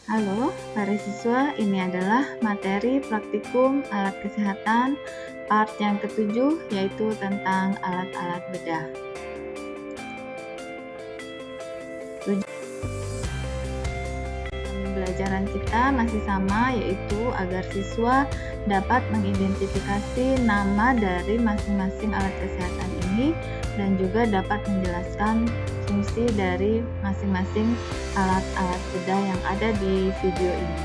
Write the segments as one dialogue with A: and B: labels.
A: Halo, para siswa, ini adalah materi praktikum alat kesehatan part yang ketujuh, yaitu tentang alat-alat bedah. Pembelajaran kita masih sama, yaitu agar siswa dapat mengidentifikasi nama dari masing-masing alat kesehatan ini dan juga dapat menjelaskan fungsi dari masing-masing alat-alat bedah yang ada di video ini.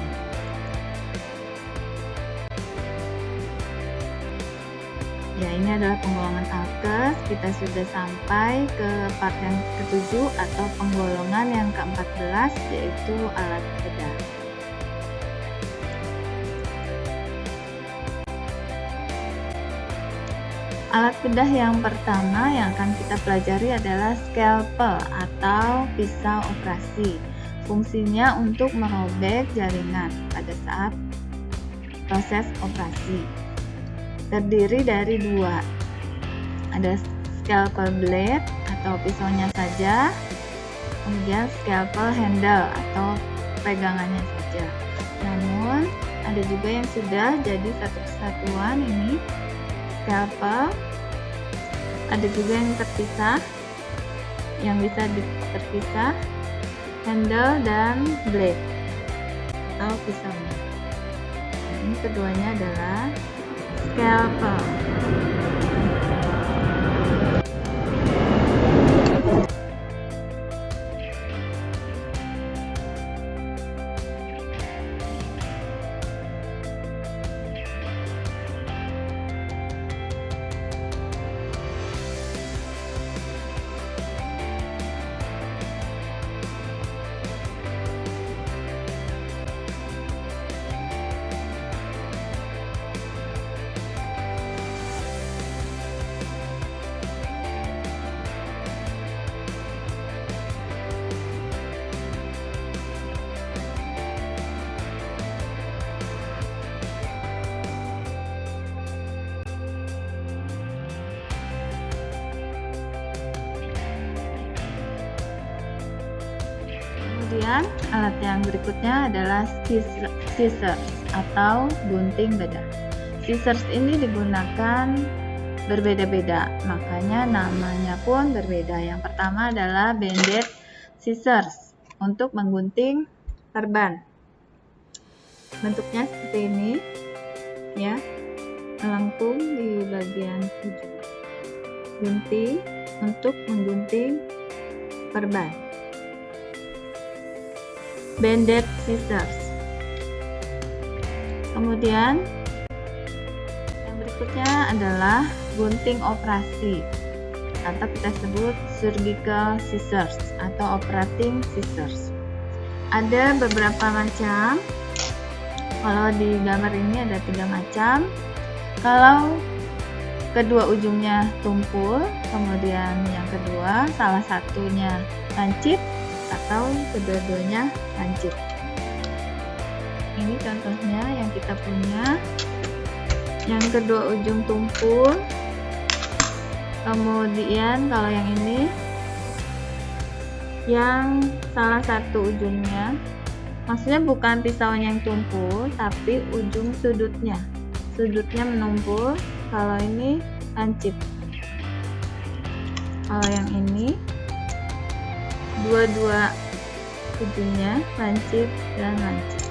A: Ya, ini adalah penggolongan alkes. Kita sudah sampai ke part yang ketujuh atau penggolongan yang ke-14, yaitu alat bedah. Alat bedah yang pertama yang akan kita pelajari adalah scalpel atau pisau operasi. Fungsinya untuk merobek jaringan pada saat proses operasi. Terdiri dari dua. Ada scalpel blade atau pisaunya saja, kemudian scalpel handle atau pegangannya saja. Namun ada juga yang sudah jadi satu kesatuan, ini scalpel. Ada juga yang terpisah, yang bisa terpisah, handle dan blade atau pisaunya. Ini keduanya adalah scalpel. Kemudian alat yang berikutnya adalah scissors atau gunting bedah. Scissors ini digunakan berbeda-beda, makanya namanya pun berbeda. Yang pertama adalah bended scissors untuk menggunting perban. Bentuknya seperti ini, ya, melengkung di bagian ujung. Gunting untuk menggunting perban. Bended scissors. Kemudian yang berikutnya adalah gunting operasi atau kita sebut surgical scissors atau operating scissors. Ada beberapa macam. Kalau di gambar ini ada 3 macam. Kalau kedua ujungnya tumpul, kemudian yang kedua salah satunya lancip, atau kedua-duanya lancip. Ini contohnya yang kita punya. Yang kedua ujung tumpul. Kemudian kalau yang ini, yang salah satu ujungnya, maksudnya bukan pisaunya yang tumpul, tapi ujung sudutnya menumpul. Kalau ini lancip. Kalau yang ini dua-dua ujungnya lancip dan lancip.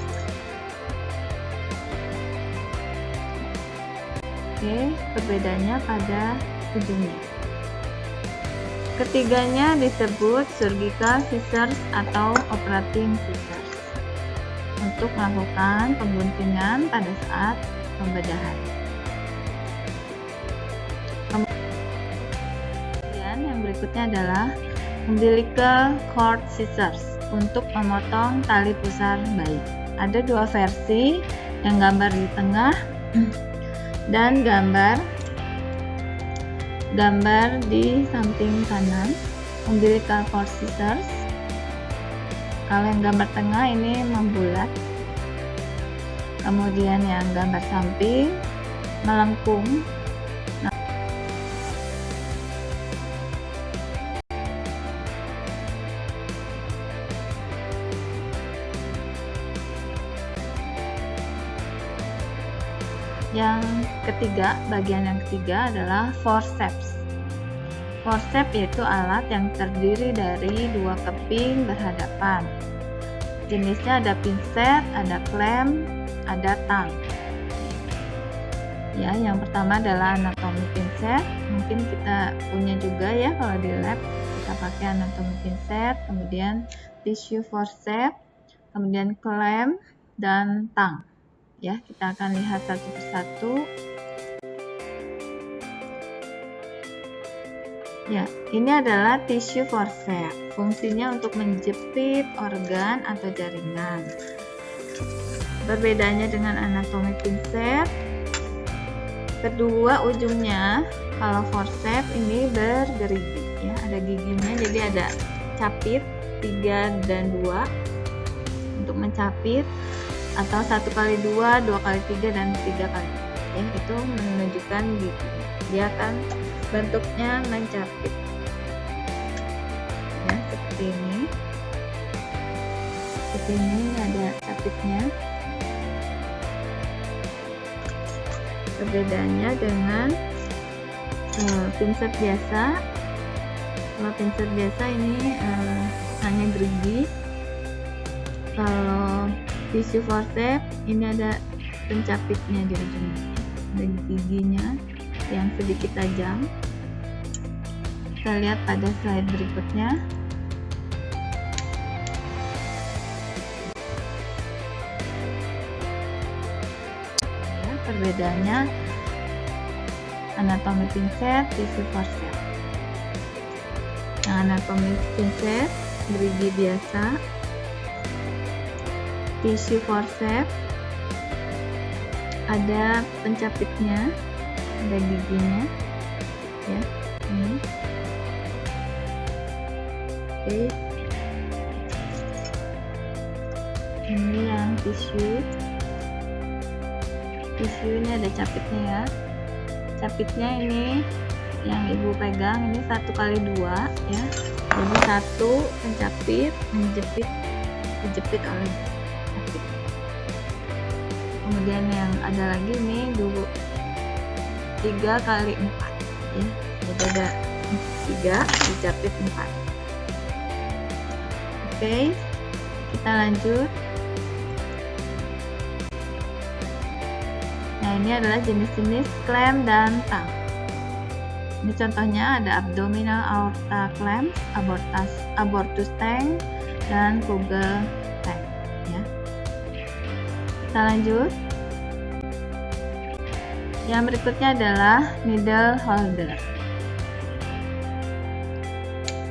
A: Oke, perbedaannya pada ujungnya. Ketiganya disebut surgical scissors atau operating scissors untuk melakukan pengguntingan pada saat pembedahan. Kemudian yang berikutnya adalah umbilical cord scissors untuk memotong tali pusar bayi. Ada 2 versi, yang gambar di tengah dan gambar di samping kanan. Umbilical cord scissors. Kalau yang gambar tengah ini membulat. Kemudian yang gambar samping melengkung. Yang ketiga, bagian yang ketiga adalah forceps. Forceps yaitu alat yang terdiri dari dua keping berhadapan. Jenisnya ada pinset, ada klem, ada tang. Ya, yang pertama adalah anatomi pinset. Mungkin kita punya juga ya kalau di lab kita pakai anatomi pinset, kemudian tissue forceps, kemudian klem dan tang. Ya, kita akan lihat satu persatu. Ya, ini adalah tissue forceps. Fungsinya untuk menjepit organ atau jaringan. Perbedaannya dengan anatomi pinset, kedua ujungnya kalau forceps ini bergerigi, ya, ada giginya, jadi ada capit 3 dan 2 untuk mencapit, atau 1x2, 2x3 dan 3x4. Ya, itu menunjukkan gigi. Dia akan bentuknya mencapit. Ya, seperti ini. Seperti ini ada capitnya. Perbedaannya dengan pinset biasa. Kalau pinset biasa ini hanya gerigi. Kalau tissue forceps ini ada pencapitnya di ujungnya, ada giginya yang sedikit tajam. Kita lihat pada slide berikutnya. Ya, perbedaannya anatomi pinset, tissue forceps. Yang anatomi pinset gerigi biasa, tissue forceps ada pencapitnya, ada giginya, ya, ini. Oke, ini yang tisu ini ada capitnya ya. Capitnya ini yang ibu pegang ini 1x2 ya, jadi satu pencapit dijepit oleh capit. Kemudian yang ada lagi ini dulu 3x4 ya, jadi ada 3 dijepit 4. Oke, kita lanjut. Nah, ini adalah jenis-jenis klem dan tang. Ini contohnya ada abdominal aorta clamp, abortus tank, dan Kugel tank ya. Kita lanjut. Yang berikutnya adalah needle holder.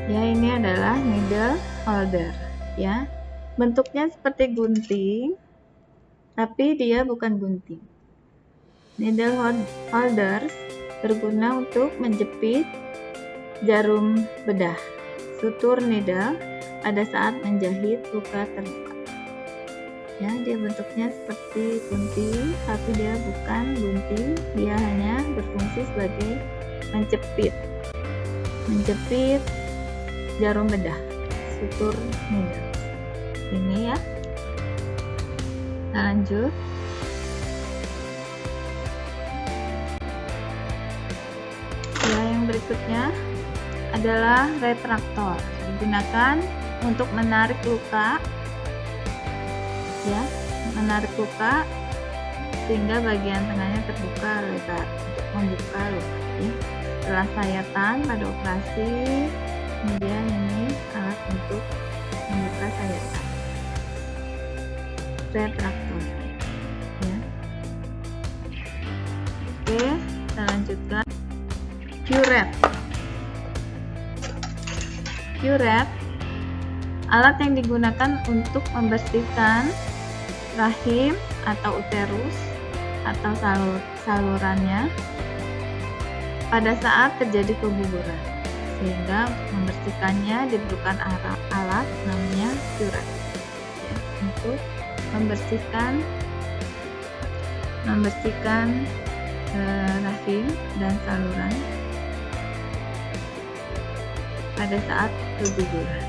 A: Ya, ini adalah needle holder ya. Bentuknya seperti gunting, tapi dia bukan gunting. Needle holders berguna untuk menjepit jarum bedah, sutur needle pada saat menjahit luka terbuka. Ya, dia bentuknya seperti gunting, tapi dia bukan gunting, dia hanya berfungsi sebagai menjepit jarum bedah, sutur needle. Ini ya. Kita lanjut. Ya, yang berikutnya adalah retraktor, digunakan untuk menarik luka ya, menarik luka sehingga bagian tengahnya terbuka lebar untuk membuka luka ya. Setelah sayatan pada operasi, kemudian ini alat untuk membuka sayatan, retraktor ya. Oke, kita lanjutkan. Curette, alat yang digunakan untuk membersihkan rahim atau uterus atau salurannya pada saat terjadi keguguran, sehingga membersihkannya diperlukan alat namanya curette ya, untuk membersihkan rahim dan saluran pada saat keguguran.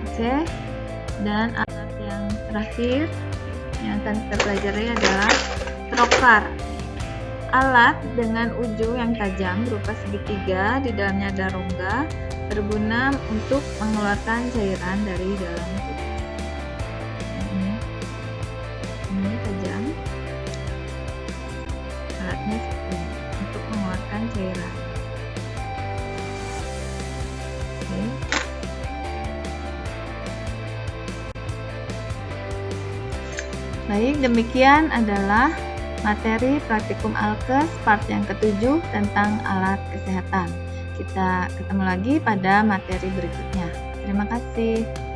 A: Oke, dan alat yang terakhir yang akan kita pelajari adalah trokar. Alat dengan ujung yang tajam berupa segitiga, di dalamnya ada rongga, berguna untuk mengeluarkan cairan dari dalam tubuh. Ini tajam. Alatnya seperti ini untuk mengeluarkan cairan. Oke. Baik, demikian adalah materi praktikum Alkes part yang ke-7 tentang alat kesehatan. Kita ketemu lagi pada materi berikutnya. Terima kasih.